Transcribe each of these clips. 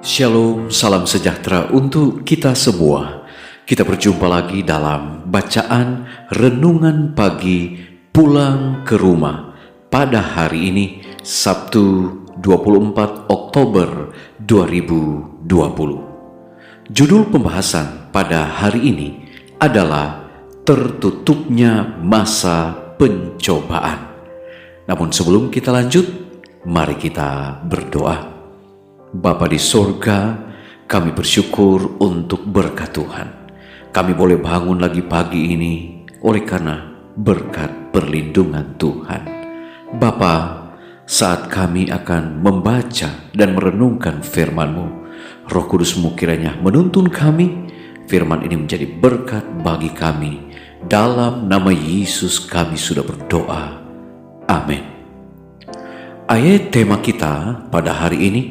Shalom, salam sejahtera untuk kita semua. Kita berjumpa lagi dalam bacaan renungan pagi pulang ke rumah pada hari ini, Sabtu 24 Oktober 2020. Judul pembahasan pada hari ini adalah tertutupnya masa pencobaan. Namun sebelum kita lanjut, mari kita berdoa. Bapa di sorga, kami bersyukur untuk berkat Tuhan. Kami boleh bangun lagi pagi ini oleh karena berkat perlindungan Tuhan. Bapa, saat kami akan membaca dan merenungkan firman-Mu, Roh Kudus-Mu kiranya menuntun kami. Firman ini menjadi berkat bagi kami. Dalam nama Yesus kami sudah berdoa. Amin. Ayat tema kita pada hari ini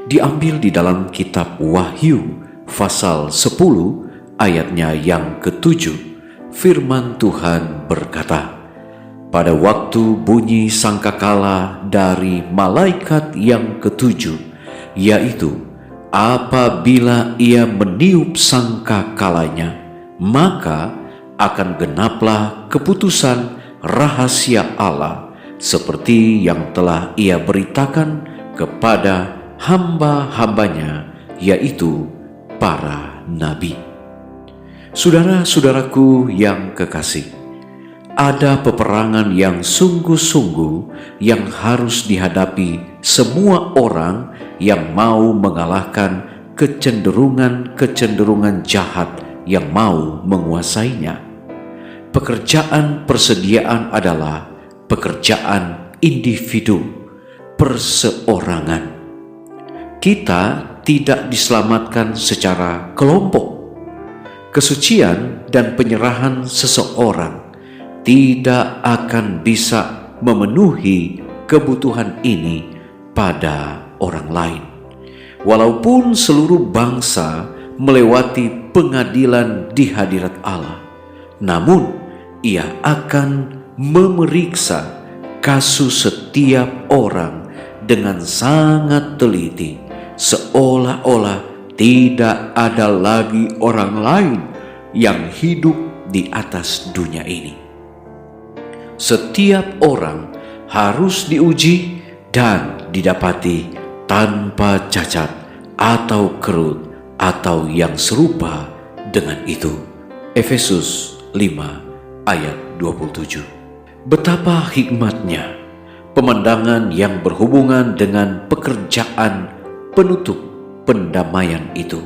diambil di dalam kitab Wahyu pasal 10 ayatnya yang ke-7. Firman Tuhan berkata, pada waktu bunyi sangkakala dari malaikat yang ke-7, yaitu apabila ia meniup sangkakalanya, maka akan genaplah keputusan rahasia Allah seperti yang telah ia beritakan kepada hamba-hambanya, yaitu para nabi. Saudara-saudaraku yang kekasih, ada peperangan yang sungguh-sungguh yang harus dihadapi semua orang yang mau mengalahkan kecenderungan-kecenderungan jahat yang mau menguasainya. Pekerjaan persediaan adalah pekerjaan individu, perseorangan. Kita tidak diselamatkan secara kelompok. Kesucian dan penyerahan seseorang tidak akan bisa memenuhi kebutuhan ini pada orang lain. Walaupun seluruh bangsa melewati pengadilan di hadirat Allah, namun ia akan memeriksa kasus setiap orang dengan sangat teliti, seolah-olah tidak ada lagi orang lain yang hidup di atas dunia ini. Setiap orang harus diuji dan didapati tanpa cacat atau kerut atau yang serupa dengan itu. Efesus 5 ayat 27. Betapa hikmatnya pemandangan yang berhubungan dengan pekerjaan penutup pendamaian itu.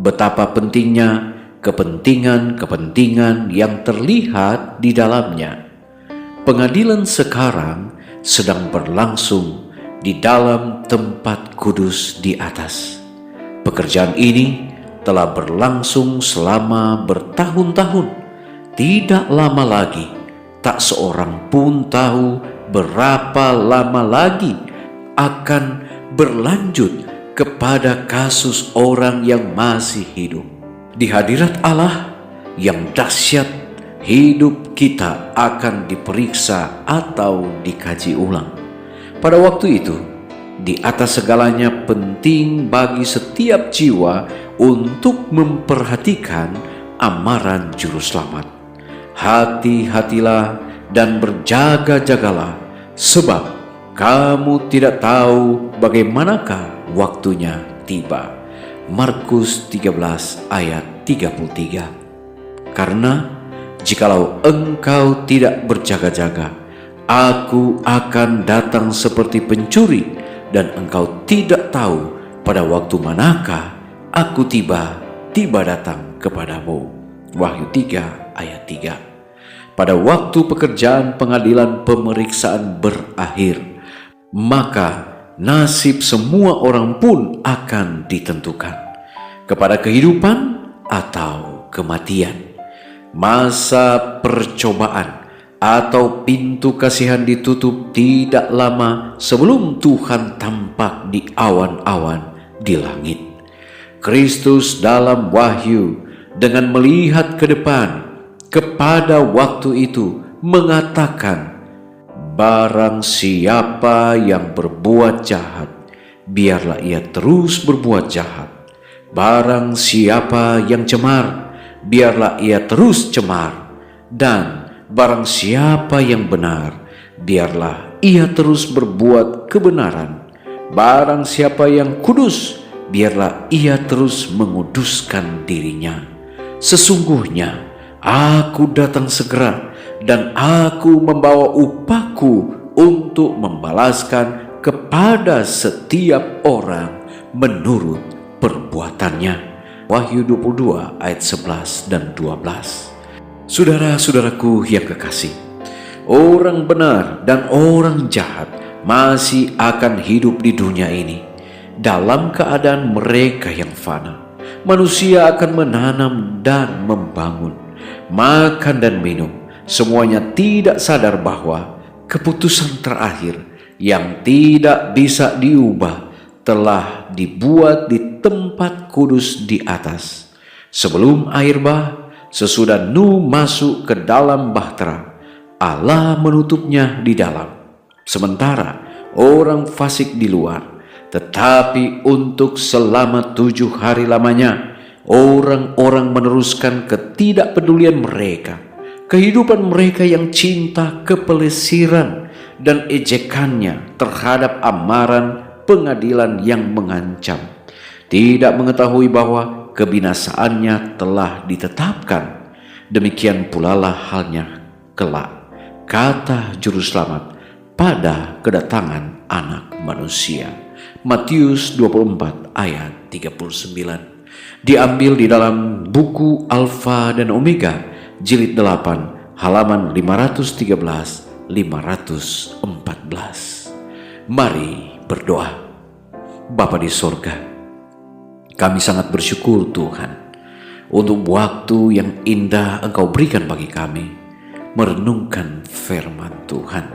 Betapa pentingnya kepentingan-kepentingan yang terlihat di dalamnya. Pengadilan sekarang sedang berlangsung di dalam tempat kudus di atas. Pekerjaan ini telah berlangsung selama bertahun-tahun. Tidak lama lagi, tak seorang pun tahu berapa lama lagi akan berlanjut kepada kasus orang yang masih hidup. Di hadirat Allah yang dahsyat, hidup kita akan diperiksa atau dikaji ulang. Pada waktu itu, di atas segalanya penting bagi setiap jiwa untuk memperhatikan amaran Juru Selamat. Hati-hatilah dan berjaga-jagalah, sebab kamu tidak tahu bagaimanakah waktunya tiba. Markus 13 ayat 33. Karena jikalau engkau tidak berjaga-jaga, aku akan datang seperti pencuri, dan engkau tidak tahu pada waktu manakah aku tiba datang kepadamu. Wahyu 3 ayat 3. Pada waktu pekerjaan pengadilan pemeriksaan berakhir, maka nasib semua orang pun akan ditentukan kepada kehidupan atau kematian. Masa percobaan atau pintu kasihan ditutup tidak lama sebelum Tuhan tampak di awan-awan di langit. Kristus dalam Wahyu dengan melihat ke depan kepada waktu itu mengatakan, barang siapa yang berbuat jahat biarlah ia terus berbuat jahat. Barang siapa yang cemar, biarlah ia terus cemar. Dan barang siapa yang benar, biarlah ia terus berbuat kebenaran. Barang siapa yang kudus, biarlah ia terus menguduskan dirinya. Sesungguhnya aku datang segera, dan aku membawa upahku untuk membalaskan kepada setiap orang menurut perbuatannya. Wahyu 22 ayat 11 dan 12. Saudara-saudaraku yang kekasih, orang benar dan orang jahat masih akan hidup di dunia ini dalam keadaan mereka yang fana. Manusia akan menanam dan membangun, makan dan minum, semuanya tidak sadar bahwa keputusan terakhir yang tidak bisa diubah telah dibuat di tempat kudus di atas. Sebelum air bah, sesudah Nuh masuk ke dalam bahtera, Allah menutupnya di dalam. Sementara orang fasik di luar. Tetapi untuk selama 7 hari lamanya, orang-orang meneruskan ketidakpedulian mereka, kehidupan mereka yang cinta kepelesiran dan ejekannya terhadap amaran pengadilan yang mengancam, tidak mengetahui bahwa kebinasaannya telah ditetapkan. Demikian pula lah halnya kelak, kata Juru Selamat, pada kedatangan Anak Manusia. Matius 24 ayat 39. Diambil di dalam buku Alfa dan Omega, jilid 8, halaman 513-514. Mari berdoa. Bapa di sorga, kami sangat bersyukur Tuhan untuk waktu yang indah Engkau berikan bagi kami merenungkan firman Tuhan.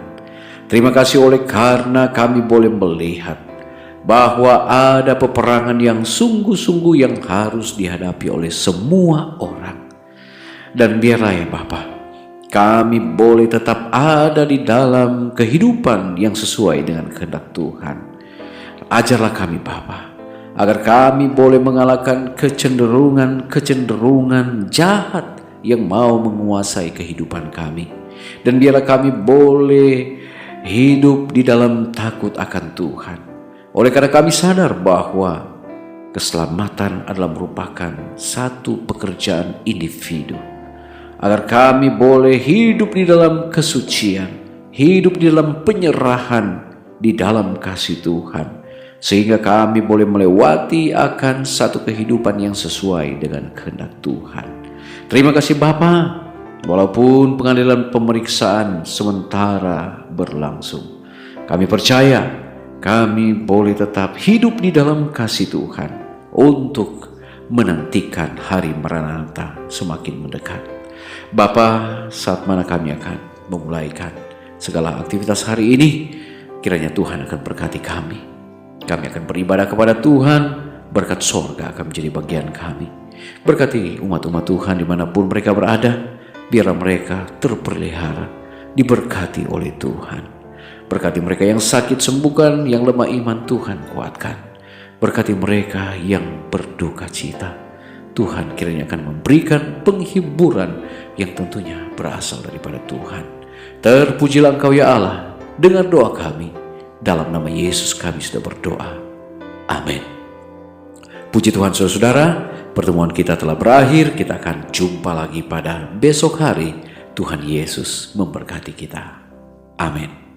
Terima kasih oleh karena kami boleh melihat bahwa ada peperangan yang sungguh-sungguh yang harus dihadapi oleh semua orang. Dan biarlah ya Bapa, kami boleh tetap ada di dalam kehidupan yang sesuai dengan kehendak Tuhan. Ajarlah kami Bapa, agar kami boleh mengalahkan kecenderungan jahat yang mau menguasai kehidupan kami. Dan biarlah kami boleh hidup di dalam takut akan Tuhan. Oleh karena kami sadar bahwa keselamatan adalah merupakan satu pekerjaan individu. Agar kami boleh hidup di dalam kesucian, hidup di dalam penyerahan, di dalam kasih Tuhan. Sehingga kami boleh melewati akan satu kehidupan yang sesuai dengan kehendak Tuhan. Terima kasih Bapa, walaupun pengadilan pemeriksaan sementara berlangsung, kami percaya kami boleh tetap hidup di dalam kasih Tuhan untuk menantikan hari Maranatha semakin mendekat. Bapa, saat mana kami akan memulaikan segala aktivitas hari ini, kiranya Tuhan akan berkati kami. Kami akan beribadah kepada Tuhan, berkat sorga akan menjadi bagian kami. Berkati umat-umat Tuhan dimanapun mereka berada, biarlah mereka terpelihara, diberkati oleh Tuhan. Berkati mereka yang sakit sembuhkan, yang lemah iman Tuhan kuatkan. Berkati mereka yang berduka cita, Tuhan kiranya akan memberikan penghiburan yang tentunya berasal daripada Tuhan. Terpujilah Engkau ya Allah. Dengar doa kami, dalam nama Yesus kami sudah berdoa. Amin. Puji Tuhan saudara-saudara, pertemuan kita telah berakhir. Kita akan jumpa lagi pada besok hari. Tuhan Yesus memberkati kita. Amin.